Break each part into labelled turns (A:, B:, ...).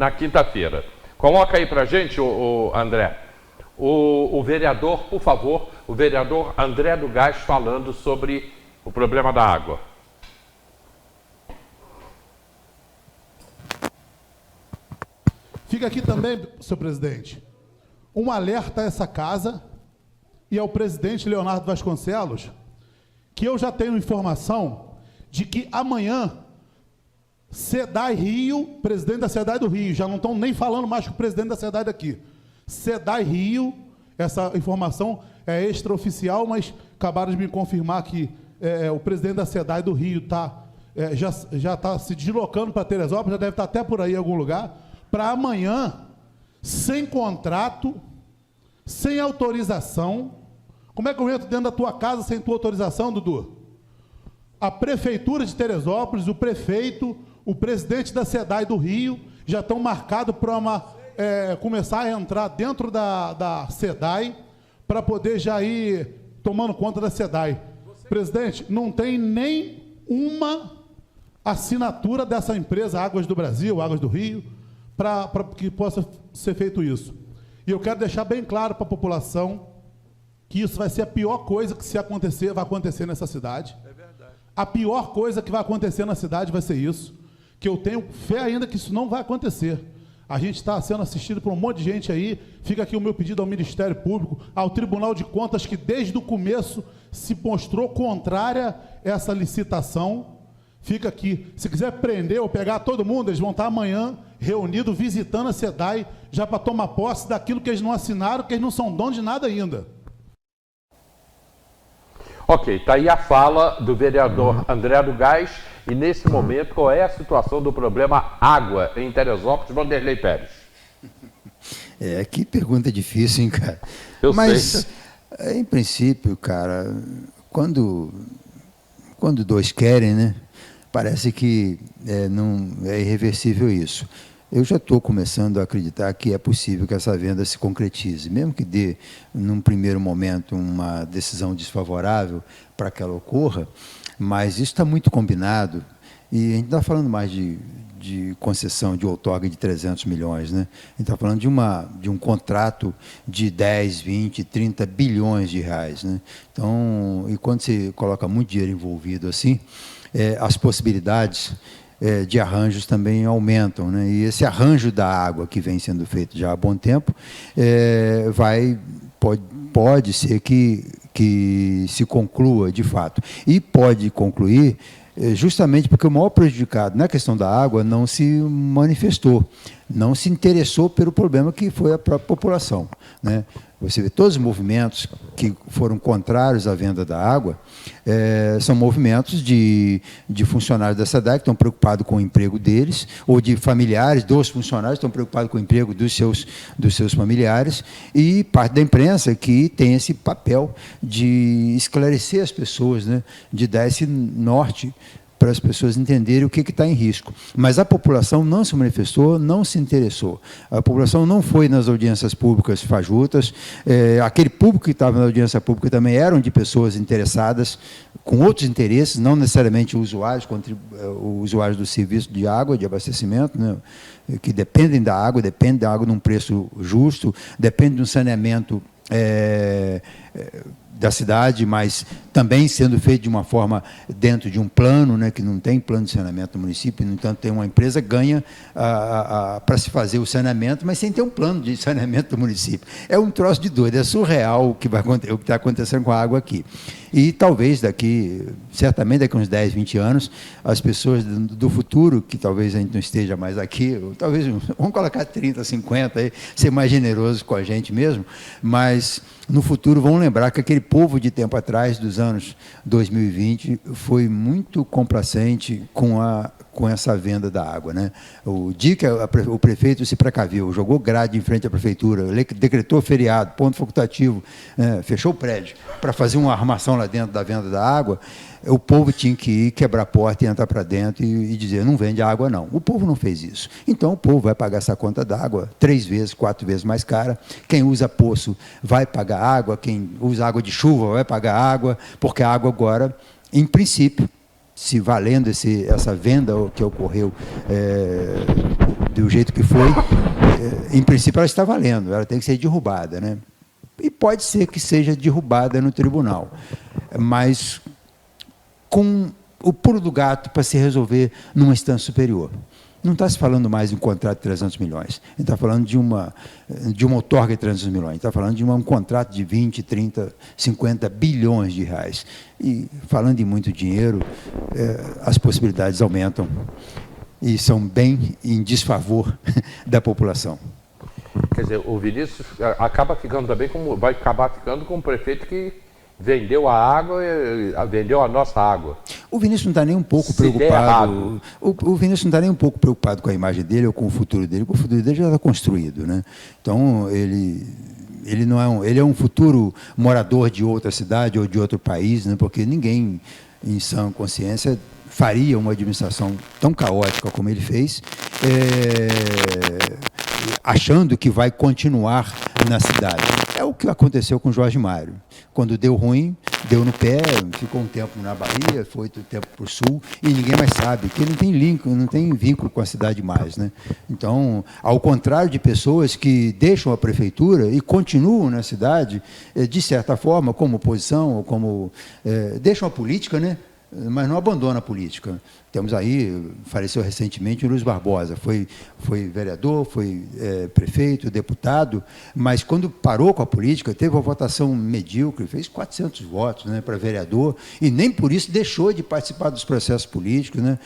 A: na quinta-feira. Coloca aí para a gente, o André, o vereador, por favor, o vereador André do Gás falando sobre o problema da água.
B: Fica aqui também, senhor presidente, um alerta a essa casa e ao presidente Leonardo Vasconcelos, que eu já tenho informação de que amanhã SEDAI Rio, presidente da SEDAI do Rio, já não estão nem falando mais com o presidente da SEDAI daqui, SEDAI Rio, essa informação é extraoficial, mas acabaram de me confirmar que o presidente da SEDAI do Rio já está se deslocando para Teresópolis, já deve estar até por aí em algum lugar, para amanhã, sem contrato, sem autorização. Como é que eu entro dentro da tua casa sem tua autorização, Dudu? A Prefeitura de Teresópolis, o prefeito, o presidente da SEDAI do Rio, já estão marcados para começar a entrar dentro da SEDAI, para poder já ir tomando conta da SEDAI. Presidente, não tem nem uma assinatura dessa empresa, Águas do Brasil, Águas do Rio, para que possa ser feito isso. E eu quero deixar bem claro para a população que isso vai ser a pior coisa que, se acontecer, vai acontecer nessa cidade. É verdade. A pior coisa que vai acontecer na cidade vai ser isso, que eu tenho fé ainda que isso não vai acontecer. A gente está sendo assistido por um monte de gente aí. Fica aqui o meu pedido ao Ministério Público, ao Tribunal de Contas, que desde o começo se mostrou contrária a essa licitação. Fica aqui. Se quiser prender ou pegar todo mundo, eles vão estar amanhã reunidos, visitando a SEDAI, já para tomar posse daquilo que eles não assinaram, que eles não são donos de nada ainda.
A: Ok, está aí a fala do vereador André do Gás. E nesse momento, qual é a situação do problema água em Teresópolis, Vanderlei Pérez?
C: Que pergunta difícil, hein, cara?
A: Sei.
C: Em princípio, cara, quando dois querem, né? Parece que não é irreversível isso. Eu já estou começando a acreditar que é possível que essa venda se concretize, mesmo que dê, num primeiro momento, uma decisão desfavorável para que ela ocorra, mas isso está muito combinado, e a gente está falando mais de concessão de outorga de 300 milhões, né? A gente está falando de um contrato de 10, 20, 30 bilhões de reais, né? Então, e quando você coloca muito dinheiro envolvido assim, as possibilidades de arranjos também aumentam, né? E esse arranjo da água que vem sendo feito já há bom tempo pode ser que se conclua de fato. E pode concluir justamente porque o maior prejudicado na questão da água não se manifestou, não se interessou pelo problema que foi a própria população, né? Você vê todos os movimentos que foram contrários à venda da água, são movimentos de funcionários da SEDAI que estão preocupados com o emprego deles, ou de familiares dos funcionários que estão preocupados com o emprego dos seus familiares, e parte da imprensa que tem esse papel de esclarecer as pessoas, né, de dar esse norte para as pessoas entenderem o que está em risco. Mas a população não se manifestou, não se interessou. A população não foi nas audiências públicas fajutas. Aquele público que estava na audiência pública também eram de pessoas interessadas, com outros interesses, não necessariamente usuários do serviço de água, de abastecimento, né, que dependem da água num preço justo, dependem de um saneamento da cidade, mas também sendo feito de uma forma dentro de um plano, né, que não tem plano de saneamento no município, no entanto, tem uma empresa ganha para se fazer o saneamento, mas sem ter um plano de saneamento do município. É um troço de doido, é surreal o que está acontecendo com a água aqui. E talvez certamente daqui a uns 10, 20 anos, as pessoas do futuro, que talvez a gente não esteja mais aqui, ou talvez, vamos colocar 30, 50, aí, ser mais generoso com a gente mesmo, mas no futuro vão lembrar que aquele povo de tempo atrás, dos anos 2020, foi muito complacente com essa venda da água, né? O dia que o prefeito se precaviu, jogou grade em frente à prefeitura, decretou feriado, ponto facultativo, fechou o prédio para fazer uma armação lá dentro da venda da água, o povo tinha que ir, quebrar a porta e entrar para dentro e dizer, não vende água não. O povo não fez isso. Então o povo vai pagar essa conta d'água 3 vezes, 4 vezes mais cara. Quem usa poço vai pagar água, quem usa água de chuva vai pagar água, porque a água agora, em princípio, se valendo essa venda que ocorreu do jeito que foi, em princípio ela está valendo, ela tem que ser derrubada, né? E pode ser que seja derrubada no tribunal, mas com o pulo do gato para se resolver numa instância superior. Não está se falando mais em um contrato de 300 milhões. A gente está falando de uma outorga de 300 milhões. A gente está falando de um contrato de 20, 30, 50 bilhões de reais. E, falando em muito dinheiro, as possibilidades aumentam e são bem em desfavor da população.
A: Quer dizer, o Vinícius acaba ficando também vai acabar ficando com um prefeito que vendeu a água, vendeu a nossa água.
C: O Vinícius não está nem um pouco preocupado. O Vinícius não está nem um pouco preocupado com a imagem dele ou com o futuro dele, porque o futuro dele já está construído, né? Então ele não é ele é um futuro morador de outra cidade ou de outro país, né? Porque ninguém em sã consciência faria uma administração tão caótica como ele fez, achando que vai continuar na cidade. É o que aconteceu com Jorge Mário. Quando deu ruim, deu no pé, ficou um tempo na Bahia, foi outro tempo para o Sul, e ninguém mais sabe, porque não tem link, não tem vínculo com a cidade mais, né? Então, ao contrário de pessoas que deixam a prefeitura e continuam na cidade, de certa forma, como oposição, ou como deixam a política, né? Mas não abandona a política. Temos aí, faleceu recentemente o Luiz Barbosa, foi vereador, foi prefeito, deputado, mas quando parou com a política, teve uma votação medíocre, fez 400 votos, né, para vereador, e nem por isso deixou de participar dos processos políticos, né,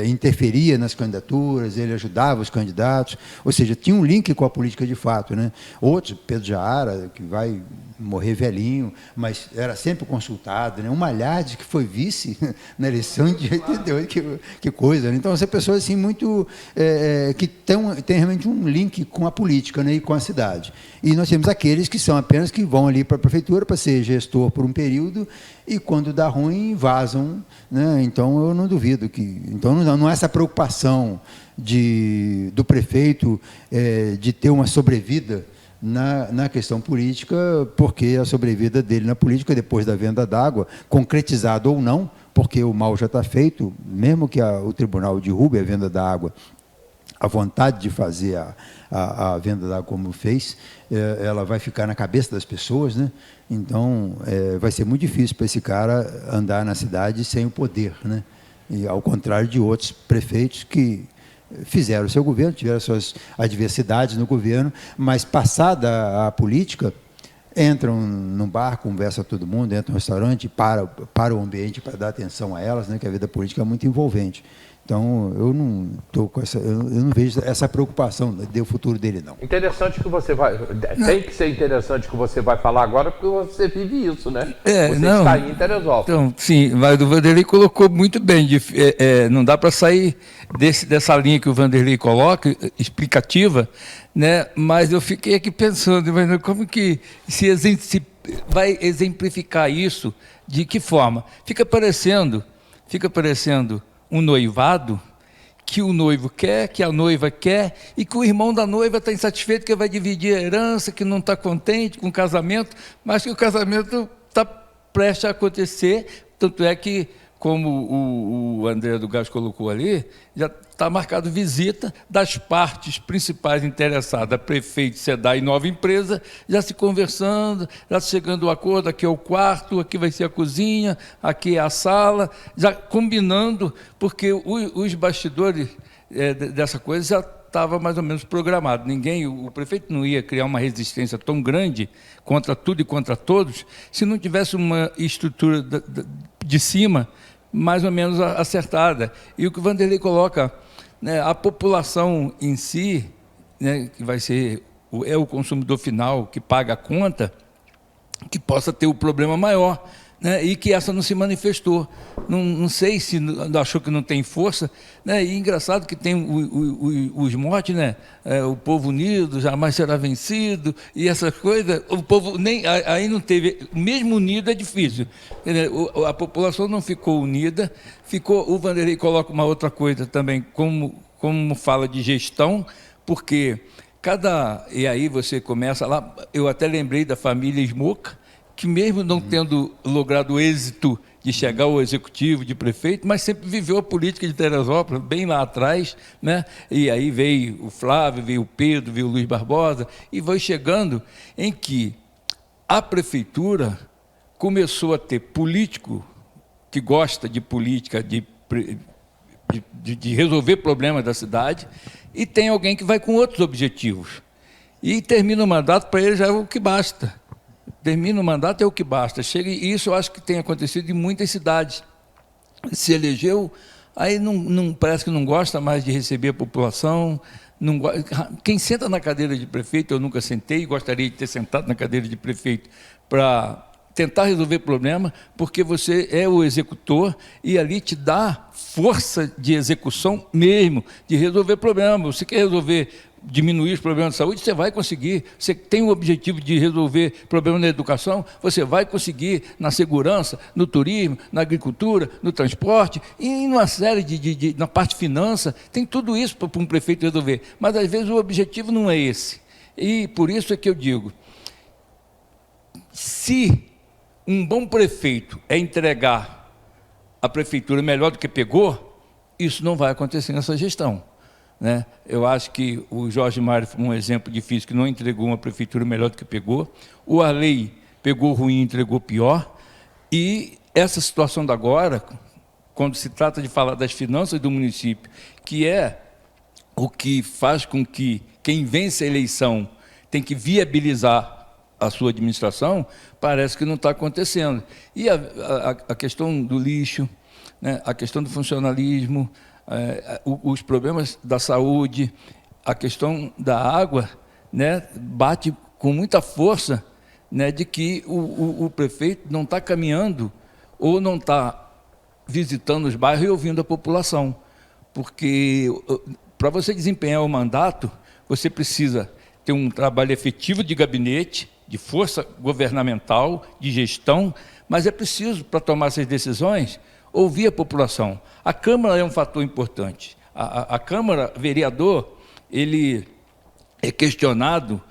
C: interferia nas candidaturas, ele ajudava os candidatos, ou seja, tinha um link com a política de fato, né. Outros, Pedro Jaara, que vai morrer velhinho, mas era sempre consultado, né, o Malhade, que foi vice na eleição de 88, que coisa, né? Então, são pessoas assim, muito, que tem realmente um link com a política, né, e com a cidade. E nós temos aqueles que são apenas que vão ali para a prefeitura para ser gestor por um período e, quando dá ruim, vazam, né? Então, eu não duvido que... Então, não há essa preocupação do prefeito de ter uma sobrevida na questão política, porque a sobrevida dele na política, depois da venda d'água, concretizado ou não, porque o mal já está feito, mesmo que o tribunal derrube a venda da água, a vontade de fazer a venda da água como fez, ela vai ficar na cabeça das pessoas, né? Então, vai ser muito difícil para esse cara andar na cidade sem o poder, né? E, ao contrário de outros prefeitos que fizeram o seu governo, tiveram suas adversidades no governo, mas, passada a política, entram num bar, conversam com todo mundo, entram no restaurante, para o ambiente para dar atenção a elas, né, que a vida política é muito envolvente. Então, eu não vejo essa preocupação do futuro dele, não.
A: Interessante que você vai... Tem que ser interessante que você vai falar agora, porque você vive isso, né? Você está aí em Teresópolis.
D: Então, sim, mas o Vanderlei colocou muito bem. Não dá para sair dessa linha que o Vanderlei coloca, explicativa, né? Mas eu fiquei aqui pensando, mas como que se vai exemplificar isso? De que forma? Fica parecendo um noivado que o noivo quer, que a noiva quer, e que o irmão da noiva está insatisfeito, que vai dividir a herança, que não está contente com o casamento, mas que o casamento está prestes a acontecer. Tanto é que, como o André do Gás colocou ali, já está marcado visita das partes principais interessadas, prefeito, SEDAI e nova empresa, já se conversando, já chegando ao acordo, aqui é o quarto, aqui vai ser a cozinha, aqui é a sala, já combinando, porque os bastidores dessa coisa já estava mais ou menos programado. O prefeito não ia criar uma resistência tão grande contra tudo e contra todos, se não tivesse uma estrutura de cima mais ou menos acertada. E o que o Vanderlei coloca, né, a população em si, né, que vai ser o consumidor final que paga a conta, que possa ter o problema maior, né, e que essa não se manifestou. Não sei se achou que não tem força, né, e engraçado que tem os motes, né, o povo unido jamais será vencido, e essas coisas, o povo aí não teve, mesmo unido é difícil, a população não ficou unida, o Vanderlei coloca uma outra coisa também, como fala de gestão, porque e aí você começa lá, eu até lembrei da família Smoca, que mesmo não tendo logrado o êxito de chegar ao executivo, de prefeito, mas sempre viveu a política de Teresópolis, bem lá atrás, né? E aí veio o Flávio, veio o Pedro, veio o Luiz Barbosa, e foi chegando em que a prefeitura começou a ter político que gosta de política, de resolver problemas da cidade, e tem alguém que vai com outros objetivos. E termina o mandato, para ele já é o que basta. Termina o mandato, é o que basta. Chega, e isso eu acho que tem acontecido em muitas cidades. Se elegeu, aí não, parece que não gosta mais de receber a população. Não, quem senta na cadeira de prefeito, eu nunca sentei, gostaria de ter sentado na cadeira de prefeito para tentar resolver problema, porque você é o executor e ali te dá força de execução mesmo, de resolver problema. Você quer resolver, diminuir os problemas de saúde, você vai conseguir. Você tem o objetivo de resolver problemas na educação, você vai conseguir na segurança, no turismo, na agricultura, no transporte, e em uma série na parte de finança, tem tudo isso para um prefeito resolver. Mas às vezes o objetivo não é esse. E por isso é que eu digo, se um bom prefeito é entregar a prefeitura melhor do que pegou, isso não vai acontecer nessa gestão, né? Eu acho que o Jorge Mário foi um exemplo difícil, que não entregou uma prefeitura melhor do que pegou. O Arley pegou ruim e entregou pior. E essa situação da agora, quando se trata de falar das finanças do município, que é o que faz com que quem vence a eleição tem que viabilizar a sua administração, parece que não está acontecendo. E a questão do lixo, né, a questão do funcionalismo, os problemas da saúde, a questão da água, né, bate com muita força, né, de que o prefeito não está caminhando ou não está visitando os bairros e ouvindo a população. Porque para você desempenhar o mandato, você precisa ter um trabalho efetivo de gabinete, de força governamental, de gestão, mas é preciso, para tomar essas decisões, ouvir a população. A Câmara é um fator importante. A Câmara, vereador, ele é questionado,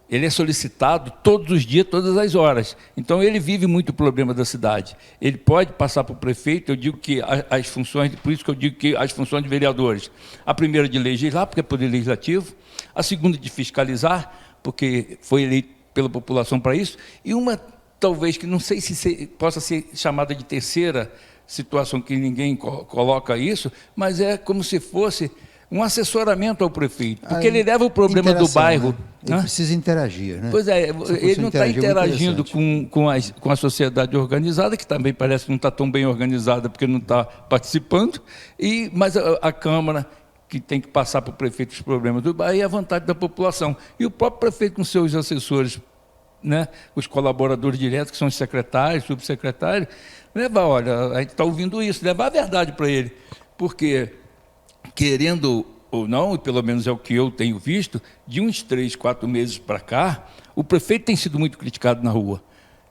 D: ele é solicitado todos os dias, todas as horas. Então, ele vive muito o problema da cidade. Ele pode passar para o prefeito, eu digo que as funções, por isso que eu digo que as funções de vereadores, a primeira de legislar, porque é poder legislativo, a segunda de fiscalizar, porque foi eleito pela população para isso, e uma, talvez, que não sei se possa ser chamada de terceira situação, que ninguém coloca isso, mas é como se fosse um assessoramento ao prefeito, porque ele leva o problema do bairro.
C: Né? Ele precisa interagir, né?
D: Pois é, ele não está interagindo com a sociedade organizada, que também parece que não está tão bem organizada, porque não está participando, mas a Câmara, que tem que passar para o prefeito os problemas do bairro, e a vontade da população. E o próprio prefeito com seus assessores, né, os colaboradores diretos, que são os secretários, subsecretários, olha, a gente está ouvindo isso, levar a verdade para ele. Porque, querendo ou não, e pelo menos é o que eu tenho visto, de uns 3, 4 meses para cá, o prefeito tem sido muito criticado na rua.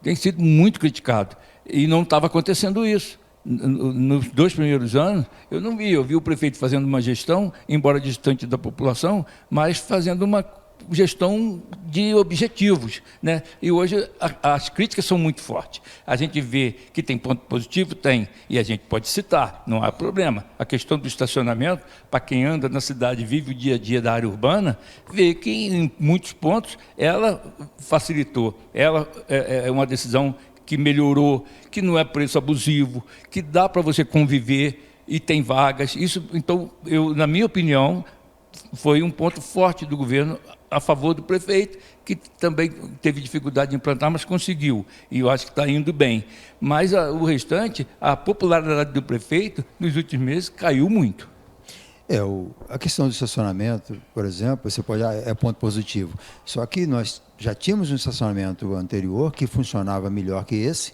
D: Tem sido muito criticado. E não estava acontecendo isso. Nos 2 primeiros anos, eu vi o prefeito fazendo uma gestão, embora distante da população, mas fazendo uma gestão de objetivos, né? E hoje as críticas são muito fortes. A gente vê que tem ponto positivo, tem, e a gente pode citar, não há problema. A questão do estacionamento, para quem anda na cidade, vive o dia a dia da área urbana, vê que em muitos pontos ela facilitou, ela é uma decisão que melhorou, que não é preço abusivo, que dá para você conviver e tem vagas. Isso, então, na minha opinião, foi um ponto forte do governo a favor do prefeito, que também teve dificuldade de implantar, mas conseguiu. E eu acho que está indo bem. Mas o restante, a popularidade do prefeito, nos últimos meses, caiu muito.
C: A questão do estacionamento, por exemplo, você pode é ponto positivo. Só que nós já tínhamos um estacionamento anterior que funcionava melhor que esse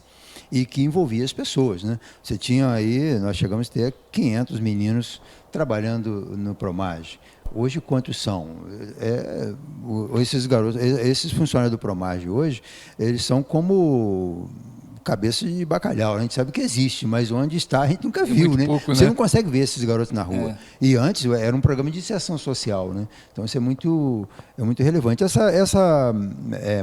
C: e que envolvia as pessoas, né? Você tinha aí, nós chegamos a ter 500 meninos trabalhando no Promage. Hoje, quantos são? Esses garotos, esses funcionários do Promage hoje, eles são como cabeça de bacalhau. A gente sabe que existe, mas onde está a gente nunca viu,
D: muito
C: né?
D: pouco,
C: Você
D: né?
C: não consegue ver esses garotos na rua. E antes era um programa de iniciação social, né? Então isso é muito relevante. Essa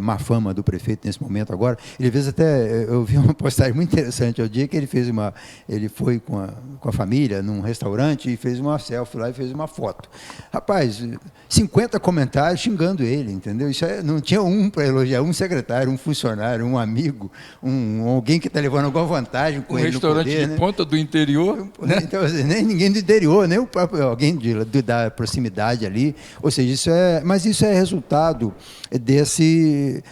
C: má fama do prefeito nesse momento agora, ele fez até, eu vi uma postagem muito interessante, o dia que ele foi com a família num restaurante e fez uma selfie lá e fez uma foto. Rapaz, 50 comentários xingando ele, entendeu? Isso não tinha um para elogiar, um secretário, um funcionário, um amigo, alguém que está levando alguma vantagem com ele no poder.
D: Um restaurante de ponta do interior, né?
C: Então, assim, nem ninguém do interior, nem o próprio alguém da proximidade ali. Ou seja, mas isso é resultado desse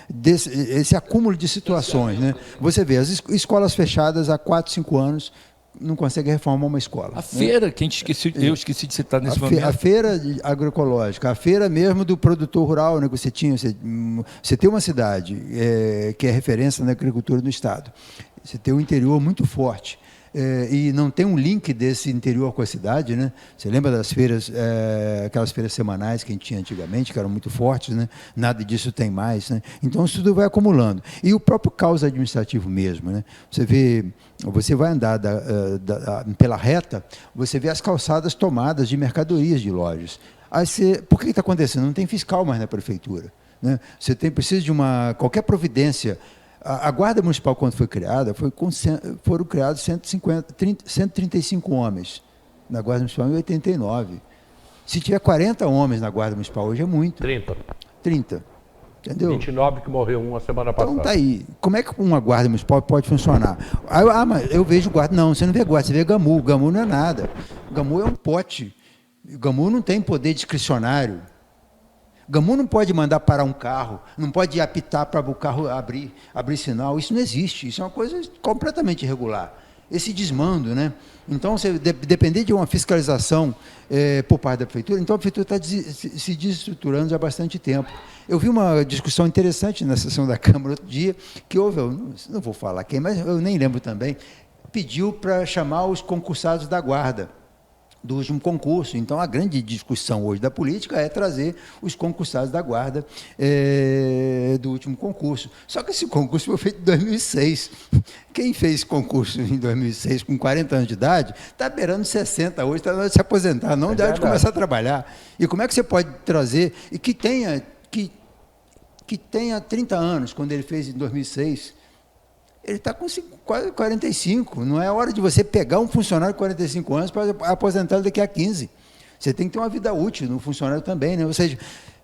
C: acúmulo de situações, né? Você vê, as escolas fechadas há 4, 5 anos não conseguem reformar uma escola.
D: A feira, que eu esqueci de citar nesse momento.
C: A feira agroecológica, a feira mesmo do produtor rural, né, que você tinha. Você tem uma cidade que é referência na agricultura do Estado. Você tem um interior muito forte. E não tem um link desse interior com a cidade, né? Você lembra das feiras, aquelas feiras semanais que a gente tinha antigamente, que eram muito fortes, né? Nada disso tem mais, né? Então isso tudo vai acumulando. E o próprio caos administrativo mesmo, né? Você vai andar pela reta, você vê as calçadas tomadas de mercadorias de lojas. Por que está acontecendo? Não tem fiscal mais na prefeitura, né? Você precisa de qualquer providência. A Guarda Municipal, quando foi criada, foram criados 135 homens na Guarda Municipal em 89. Se tiver 40 homens na Guarda Municipal hoje é muito. 30. Entendeu?
A: 29 que morreu uma semana passada.
C: Então tá aí. Como é que uma Guarda Municipal pode funcionar? Mas eu vejo guarda. Não, você não vê guarda, você vê GAMU. GAMU não é nada. GAMU é um pote. GAMU não tem poder discricionário. GAMU não pode mandar parar um carro, não pode apitar para o carro abrir sinal. Isso não existe, isso é uma coisa completamente irregular. Esse desmando, né? Então, depender de uma fiscalização por parte da prefeitura, então a prefeitura está se desestruturando já há bastante tempo. Eu vi uma discussão interessante na sessão da Câmara outro dia, que houve, não vou falar quem, mas eu nem lembro também, pediu para chamar os concursados da Guarda do último concurso. Então, a grande discussão hoje da política é trazer os concursados da Guarda do último concurso. Só que esse concurso foi feito em 2006. Quem fez concurso em 2006 com 40 anos de idade está beirando 60 hoje, está na hora de se aposentar, não de hora de começar a trabalhar. E como é que você pode trazer, e que tenha 30 anos, quando ele fez em 2006, ele está com quase 45. Não é hora de você pegar um funcionário de 45 anos para aposentar daqui a 15. Você tem que ter uma vida útil no funcionário também, né? Ou seja,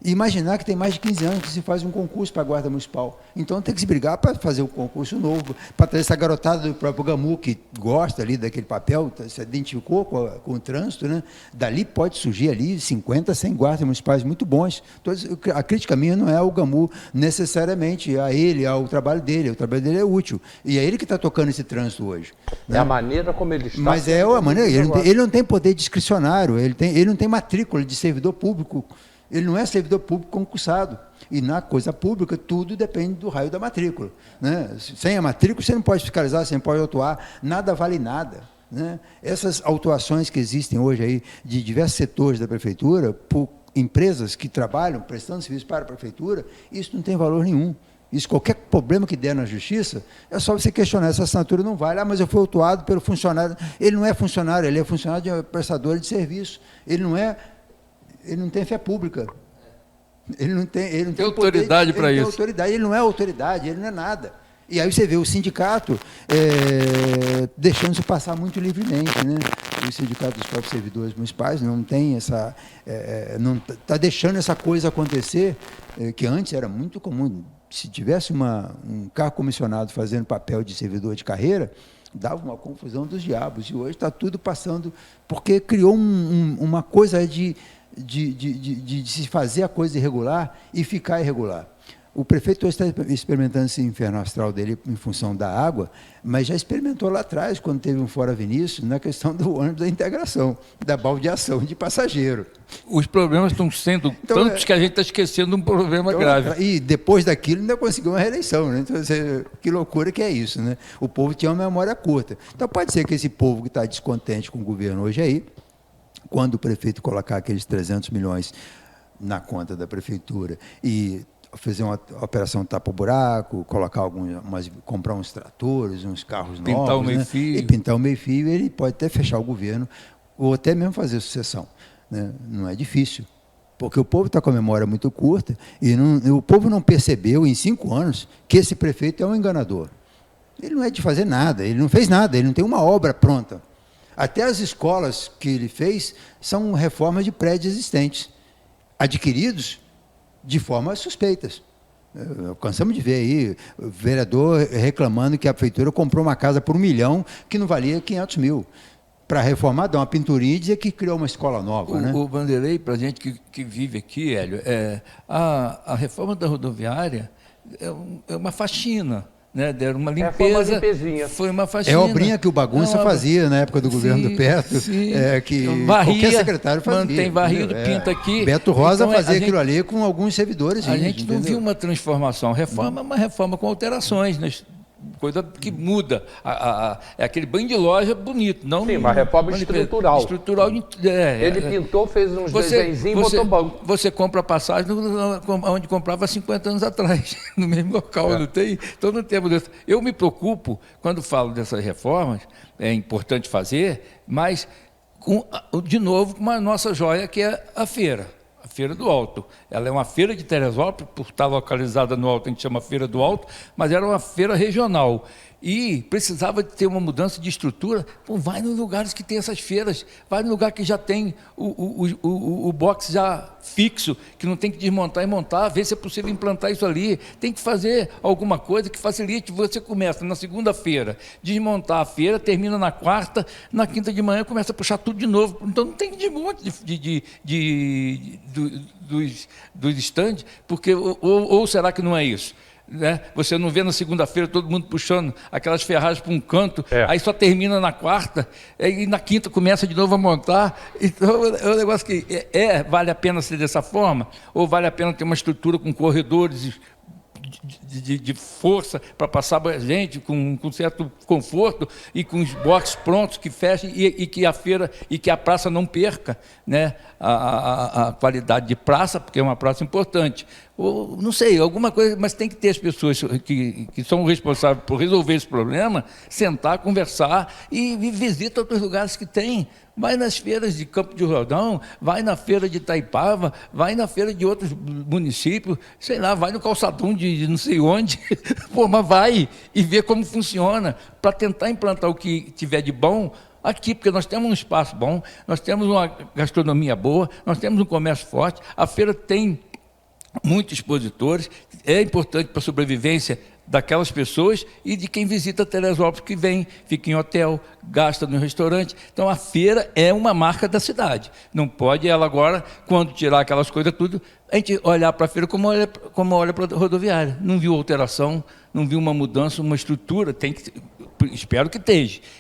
C: imaginar que tem mais de 15 anos que se faz um concurso para a Guarda Municipal. Então tem que se brigar para fazer um concurso novo, para trazer essa garotada do próprio GAMU, que gosta ali daquele papel, se identificou com o trânsito, né? Dali pode surgir ali 50, 100 guardas municipais muito bons. Então, a crítica minha não é ao GAMU necessariamente, a ele, ao trabalho dele. O trabalho dele é útil. E é ele que está tocando esse trânsito hoje.
A: É a maneira como ele está.
C: Mas é a maneira. Ele não tem poder discricionário, ele não tem matrícula de servidor público. Ele não é servidor público concursado. E na coisa pública, tudo depende do raio da matrícula, né? Sem a matrícula, você não pode fiscalizar, você não pode autuar, nada vale nada, né? Essas autuações que existem hoje aí de diversos setores da prefeitura, por empresas que trabalham prestando serviço para a prefeitura, isso não tem valor nenhum. Isso, qualquer problema que der na justiça, é só você questionar, essa assinatura não vale, mas eu fui autuado pelo funcionário. Ele não é funcionário, ele é funcionário de prestador de serviço. Ele não tem fé pública. Ele não tem
D: autoridade para isso.
C: Autoridade. Ele não é autoridade, ele não é nada. E aí você vê o sindicato deixando isso passar muito livremente, né? O sindicato dos próprios servidores municipais não tem essa... não está deixando essa coisa acontecer, que antes era muito comum. Se tivesse um cargo comissionado fazendo papel de servidor de carreira, dava uma confusão dos diabos. E hoje está tudo passando... Porque criou uma coisa de se fazer a coisa irregular e ficar irregular. O prefeito hoje está experimentando esse inferno astral dele em função da água, mas já experimentou lá atrás, quando teve um Fora Vinícius, na questão do ônibus da integração, da baldeação de passageiro.
D: Os problemas estão sendo tantos que a gente está esquecendo um problema grave.
C: E depois daquilo ainda conseguiu uma reeleição, né? Então, que loucura que é isso, né? O povo tinha uma memória curta. Então pode ser que esse povo que está descontente com o governo hoje aí, quando o prefeito colocar aqueles 300 milhões na conta da prefeitura e fazer uma operação tapa-buraco, comprar uns tratores, uns carros novos,
D: pintar o
C: né?
D: meio-fio.
C: E pintar o meio-fio, ele pode até fechar o governo, ou até mesmo fazer sucessão, né? Não é difícil, porque o povo está com a memória muito curta e o povo não percebeu em 5 anos que esse prefeito é um enganador. Ele não é de fazer nada, ele não fez nada, ele não tem uma obra pronta. Até as escolas que ele fez são reformas de prédios existentes, adquiridos de formas suspeitas. Cansamos de ver aí o vereador reclamando que a prefeitura comprou uma casa por 1 milhão que não valia 500 mil. Para reformar, dar uma pinturinha e dizer que criou uma escola nova. Né?
D: O Vanderlei, para a gente que vive aqui, Hélio, a reforma da rodoviária é uma faxina. Né? Deram uma limpeza, foi uma faxina.
C: É a obrinha que o Bagunça fazia na época do governo do Perto, que qualquer secretário fazia.
D: Mantém varrido, pinta aqui.
C: Beto Rosa então, fazia aquilo ali com alguns servidores.
D: A gente não viu uma transformação. Reforma é uma reforma com alterações, né? Coisa que muda. É aquele banho de loja bonito. Não
A: sim, uma reforma estrutural. Ele pintou, fez uns desenhos e botou banco.
D: Você compra passagem onde comprava 50 anos atrás, no mesmo local, não tem? Então não temos isso. Eu me preocupo, quando falo dessas reformas, é importante fazer, mas, de novo, com a nossa joia, que é a feira. A Feira do Alto. Ela é uma feira de Teresópolis, por estar localizada no Alto, a gente chama Feira do Alto, mas era uma feira regional. E precisava de ter uma mudança de estrutura. Pô, vai nos lugares que tem essas feiras, vai no lugar que já tem o box já fixo, que não tem que desmontar e montar, ver se é possível implantar isso ali. Tem que fazer alguma coisa que facilite. Você começa na segunda-feira, desmontar a feira, termina na quarta, na quinta de manhã começa a puxar tudo de novo. Então não tem desmonte dos estandes, porque ou será que não é isso? Né? Você não vê na segunda-feira todo mundo puxando aquelas ferragens para um canto, aí só termina na quarta, e na quinta começa de novo a montar. Então é um negócio que vale a pena ser dessa forma, ou vale a pena ter uma estrutura com corredores de força para passar a gente com certo conforto e com os boxes prontos que fechem e que a feira e que a praça não perca, né, a qualidade de praça, porque é uma praça importante. Ou, não sei, alguma coisa, mas tem que ter as pessoas que são responsáveis por resolver esse problema, sentar, conversar e visita outros lugares que tem. Vai nas feiras de Campo de Jordão, vai na feira de Itaipava, vai na feira de outros municípios, sei lá, vai no calçadão de não sei onde, pô, mas vai e vê como funciona, para tentar implantar o que tiver de bom aqui, porque nós temos um espaço bom, nós temos uma gastronomia boa, nós temos um comércio forte, a feira tem muitos expositores, é importante para a sobrevivência daquelas pessoas e de quem visita Teresópolis, que vem, fica em hotel, gasta no restaurante. Então a feira é uma marca da cidade. Não pode ela agora, quando tirar aquelas coisas tudo, a gente olhar para a feira como olha para a rodoviária. Não viu alteração, não viu uma mudança, uma estrutura, espero que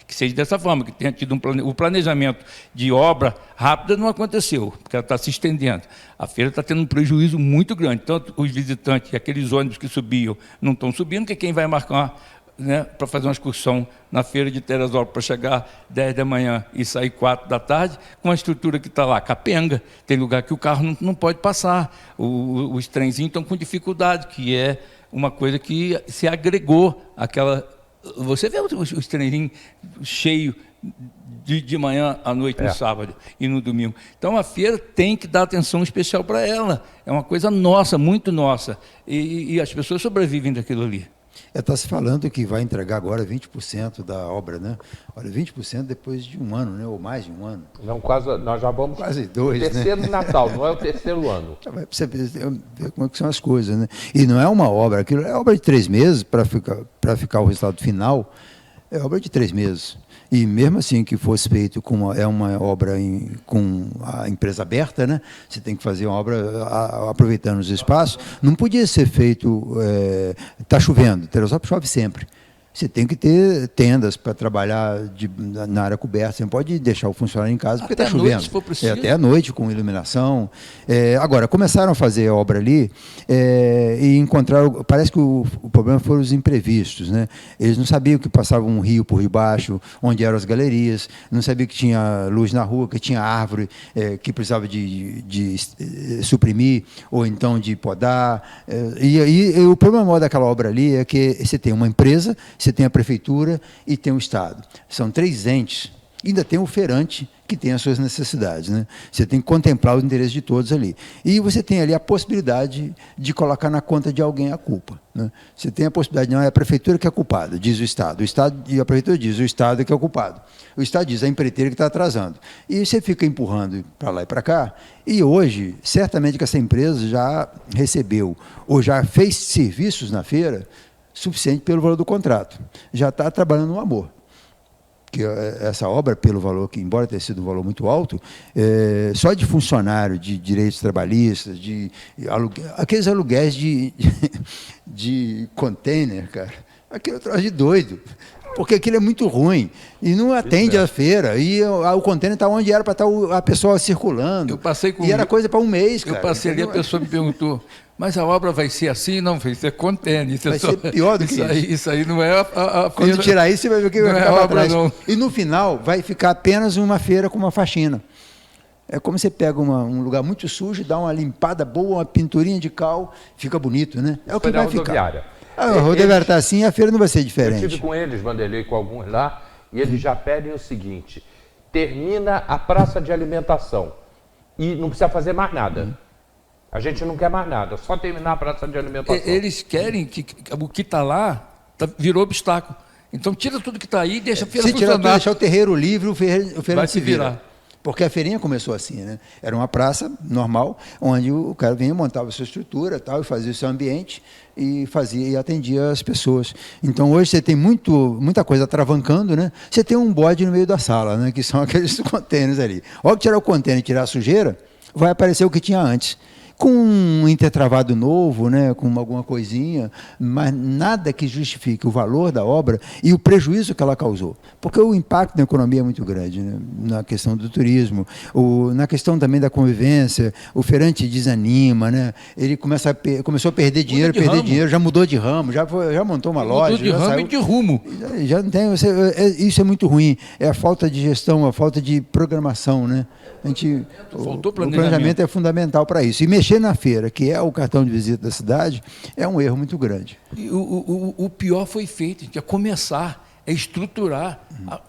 D: seja dessa forma, que tenha tido o planejamento de obra rápida não aconteceu, porque ela está se estendendo. A feira está tendo um prejuízo muito grande, tanto os visitantes e aqueles ônibus que subiam não estão subindo, que quem vai marcar, né, para fazer uma excursão na feira de Teresópolis para chegar 10 da manhã e sair 4 da tarde, com a estrutura que está lá, capenga, tem lugar que o carro não pode passar, os trenzinhos estão com dificuldade, que é uma coisa que se agregou àquela... Você vê os trenzinhos cheios de manhã à noite, no sábado e no domingo. Então a feira tem que dar atenção especial para ela. É uma coisa nossa, muito nossa. E as pessoas sobrevivem daquilo ali.
C: Está se falando que vai entregar agora 20% da obra, né? Olha, 20% depois de um ano, né? Ou mais de um ano.
A: Não, nós já vamos...
C: Quase 2,
A: né? Terceiro Natal, não é o terceiro ano.
C: Vai ver como é que são as coisas, né? E não é uma obra, aquilo é obra de 3 meses para ficar o resultado final. É obra de 3 meses. E mesmo assim que fosse feito é uma obra com a empresa aberta, né? Você tem que fazer uma obra aproveitando os espaços. Não podia ser feito... Está chovendo, Teresópolis chove sempre. Você tem que ter tendas para trabalhar na área coberta. Você não pode deixar o funcionário em casa porque está chovendo.
D: Noite, se for preciso.
C: Até à noite, com iluminação. Agora, começaram a fazer a obra ali e encontraram... Parece que o problema foram os imprevistos, né? Eles não sabiam que passava um rio por debaixo, onde eram as galerias, não sabiam que tinha luz na rua, que tinha árvore que precisava de suprimir, ou então de podar. E o problema maior daquela obra ali é que você tem uma empresa, você tem a prefeitura e tem o Estado. São 3 entes. Ainda tem o feirante, que tem as suas necessidades, né? Você tem que contemplar o interesse de todos ali. E você tem ali a possibilidade de colocar na conta de alguém a culpa, né? Você tem a possibilidade, não é a prefeitura que é culpada, diz o Estado. E a prefeitura diz, o Estado é que é o culpado. O Estado diz, a empreiteira que está atrasando. E você fica empurrando para lá e para cá. E hoje, certamente que essa empresa já recebeu, ou já fez serviços na feira, suficiente pelo valor do contrato. Já está trabalhando no amor. Que essa obra, pelo valor que, embora tenha sido um valor muito alto, só de funcionário, de direitos trabalhistas, aqueles aluguéis de container, cara, aquilo é um troço de doido, porque aquilo é muito ruim e não atende a feira, e o container está onde era para estar a pessoa circulando.
D: Eu passei com
C: e era coisa para um mês, cara.
D: Eu passei ali, a pessoa me perguntou, mas a obra vai ser assim? Não, vai ser container.
C: Vai ser pior do que isso.
D: Isso aí não é a feira.
C: Quando tirar isso, você vai ver o que vai ficar
D: para
C: trás.
D: Não.
C: E no final, vai ficar apenas uma feira com uma faxina. É como você pega um lugar muito sujo, dá uma limpada boa, uma pinturinha de cal, fica bonito, né? É o que vai ficar. A rodoviária está assim, a feira não vai ser diferente.
A: Eu estive com eles, Vanderlei, com alguns lá, e eles já pedem o seguinte: termina a praça de alimentação e não precisa fazer mais nada. A gente não quer mais nada, só terminar a praça de alimentação.
D: Eles querem que o que está lá virou obstáculo. Então tira tudo que está aí e deixa a feira funcionar.
C: Se tirar tudo, deixar o terreiro livre, o feirante
D: vai se virar.
C: Porque a feirinha começou assim, né? Era uma praça normal, onde o cara vinha, montava a sua estrutura, tal, e fazia o seu ambiente e atendia as pessoas. Então hoje você tem muita coisa travancando, né? Você tem um bode no meio da sala, né? Que são aqueles contêineres ali. Ao tirar o contêiner e tirar a sujeira, vai aparecer o que tinha antes. Com um intertravado novo, né, com alguma coisinha, mas nada que justifique o valor da obra e o prejuízo que ela causou. Porque o impacto na economia é muito grande, né, na questão do turismo, na questão também da convivência, o feirante desanima, né, ele começou a perder dinheiro, já mudou de ramo, já montou uma loja.
D: Mudou de ramo e de rumo.
C: Já não tem, isso é muito ruim, é a falta de gestão, a falta de programação, né? O planejamento é fundamental para isso. E mexer na feira, que é o cartão de visita da cidade, é um erro muito grande.
D: E o pior foi feito, é começar, é estruturar.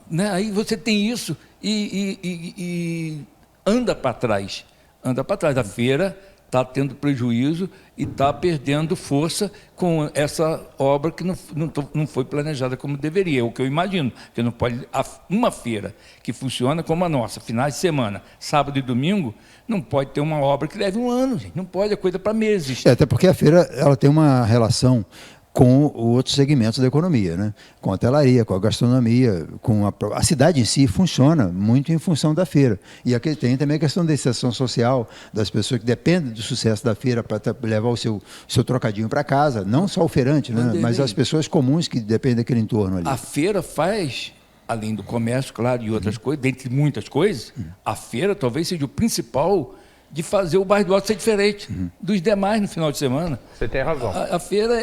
D: Né? Aí você tem isso e anda para trás. Anda para trás. A feira está tendo prejuízo e está perdendo força com essa obra que não foi planejada como deveria, é o que eu imagino. Porque não pode, uma feira que funciona como a nossa, finais de semana, sábado e domingo, não pode ter uma obra que leve um ano, gente. Não pode, é coisa para meses.
C: Até porque a feira ela tem uma relação com outros segmentos da economia, né? Com a hotelaria, com a gastronomia, com a cidade em si funciona muito em função da feira. E aqui tem também a questão da inserção social, das pessoas que dependem do sucesso da feira para levar o seu trocadinho para casa, não só o feirante, né? Mas as pessoas comuns que dependem daquele entorno ali.
D: A feira faz, além do comércio, claro, e outras coisas, dentre muitas coisas, a feira talvez seja o principal de fazer o bairro do Alto ser diferente dos demais no final de semana.
A: Você tem razão.
D: A feira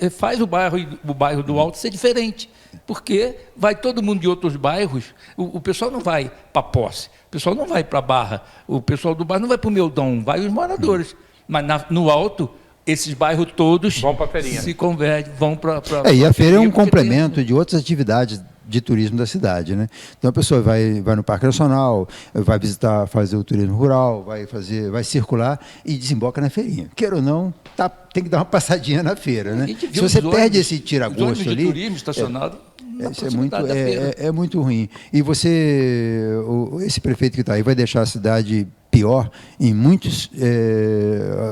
D: faz o bairro do Alto ser diferente, porque vai todo mundo de outros bairros, o pessoal não vai para Posse, o pessoal não vai para Barra, o pessoal do bairro não vai para o Meudão, vai os moradores. Mas no Alto, esses bairros todos
A: vão para a feirinha.
D: Se convertem, vão para
C: e a feira é um complemento de outras atividades de turismo da cidade, né? Então a pessoa vai no Parque Nacional, vai visitar, fazer o turismo rural, vai circular e desemboca na feirinha. Queira ou não, tem que dar uma passadinha na feira, né? Se você perde esse tira-gosto ali,
D: turismo estacionado,
C: isso é muito ruim. E esse prefeito que está aí vai deixar a cidade pior em muitos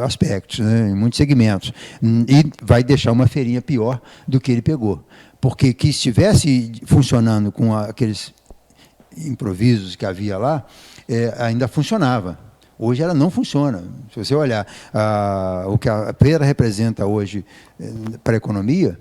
C: aspectos, né? Em muitos segmentos. E vai deixar uma feirinha pior do que ele pegou. Porque que estivesse funcionando com aqueles improvisos que havia lá, ainda funcionava. Hoje ela não funciona. Se você olhar o que a feira representa hoje para a economia,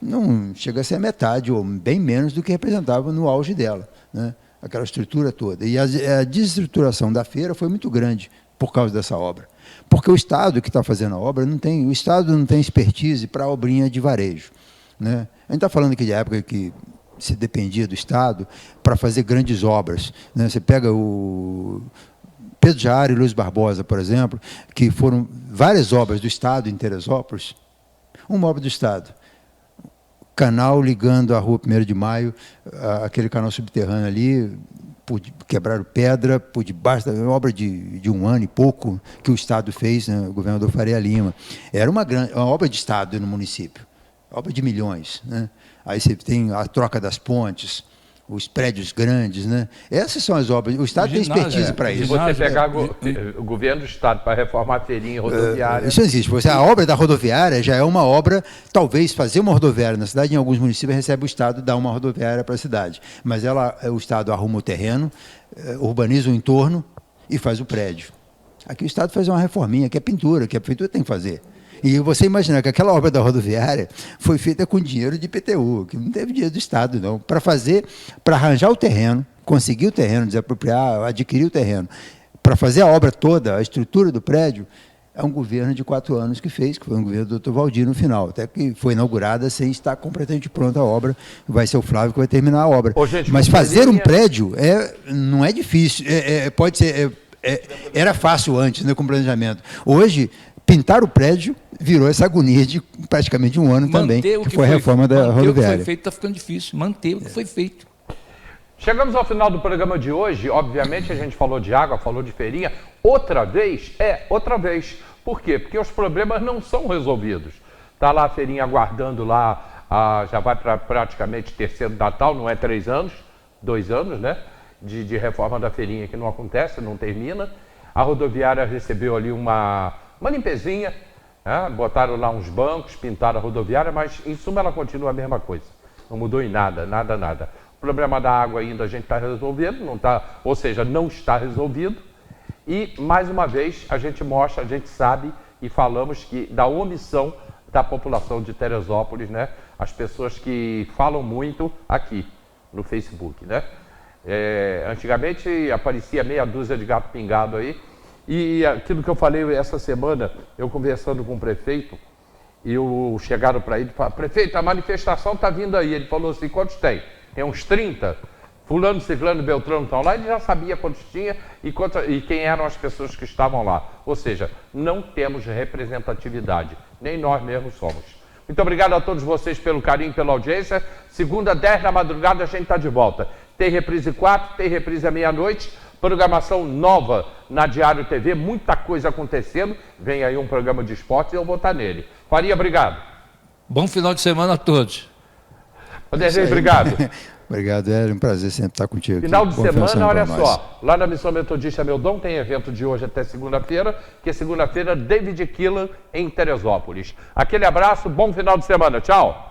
C: não chega a ser a metade, ou bem menos do que representava no auge dela, né? Aquela estrutura toda. E a desestruturação da feira foi muito grande por causa dessa obra. Porque o Estado que está fazendo a obra, o Estado não tem expertise para a obrinha de varejo, né? A gente está falando aqui de época que se dependia do Estado para fazer grandes obras, né? Você pega o Pedro Jaara e Luiz Barbosa, por exemplo, que foram várias obras do Estado em Teresópolis. Uma obra do Estado, canal ligando a rua 1º de Maio, aquele canal subterrâneo ali, quebraram pedra por debaixo, uma obra de 1 ano e pouco que o Estado fez, né, o governador Faria Lima. Era uma obra de Estado no município, obra de milhões, né? Aí você tem a troca das pontes, os prédios grandes, né? Essas são as obras. O Estado tem expertise para isso.
A: Se você pegar o governo do Estado para reformar a feirinha rodoviária...
C: Isso existe. A obra da rodoviária já é uma obra, talvez fazer uma rodoviária na cidade, em alguns municípios recebe o Estado, dá uma rodoviária para a cidade. Mas o Estado arruma o terreno, urbaniza o entorno e faz o prédio. Aqui o Estado faz uma reforminha, que é pintura, que a prefeitura tem que fazer. E você imaginar que aquela obra da rodoviária foi feita com dinheiro de IPTU, que não teve dinheiro do Estado, não. Para arranjar o terreno, conseguir o terreno, desapropriar, adquirir o terreno, para fazer a obra toda, a estrutura do prédio, é um governo de 4 anos que fez, que foi um governo do Dr. Valdir no final, até que foi inaugurada sem estar completamente pronta a obra. Vai ser o Flávio que vai terminar a obra.
A: Gente,
C: mas fazer um prédio não é difícil, pode ser... era fácil antes, né, com planejamento. Hoje, pintar o prédio virou essa agonia de praticamente 1 ano também, que foi a reforma da rodoviária.
D: Manter o que foi feito está ficando difícil, manter o que foi feito.
A: Chegamos ao final do programa de hoje. Obviamente a gente falou de água, falou de feirinha. Outra vez. Por quê? Porque os problemas não são resolvidos. Está lá a feirinha aguardando lá, já vai para praticamente terceiro Natal, não é 3 anos, 2 anos, né? De reforma da feirinha que não acontece, não termina. A rodoviária recebeu ali uma limpezinha, né? Botaram lá uns bancos, pintaram a rodoviária, mas em suma ela continua a mesma coisa. Não mudou em nada. O problema da água ainda a gente está resolvendo, não está resolvido. E, mais uma vez, a gente mostra, a gente sabe e falamos da omissão da população de Teresópolis, né? As pessoas que falam muito aqui no Facebook, né? Antigamente aparecia meia dúzia de gato pingado aí. E aquilo que eu falei essa semana, eu conversando com o prefeito, chegaram para ele e falaram: prefeito, a manifestação está vindo aí. Ele falou assim: quantos tem? Tem uns 30. Fulano, Ciclano e Beltrano estão lá. Ele já sabia quantos tinha e quem eram as pessoas que estavam lá. Ou seja, não temos representatividade. Nem nós mesmos somos. Muito obrigado a todos vocês pelo carinho, pela audiência. Segunda, 10 da madrugada, a gente está de volta. Tem reprise 4, tem reprise à meia-noite. Programação nova na Diário TV, muita coisa acontecendo. Vem aí um programa de esportes e eu vou estar nele. Faria, obrigado.
D: Bom final de semana a todos.
A: Vanderlei, obrigado.
C: Obrigado, é um prazer sempre estar contigo.
A: Final de semana, olha só, lá na Missão Metodista Meudon tem evento de hoje até segunda-feira, que é segunda-feira, David Killan em Teresópolis. Aquele abraço, bom final de semana, tchau.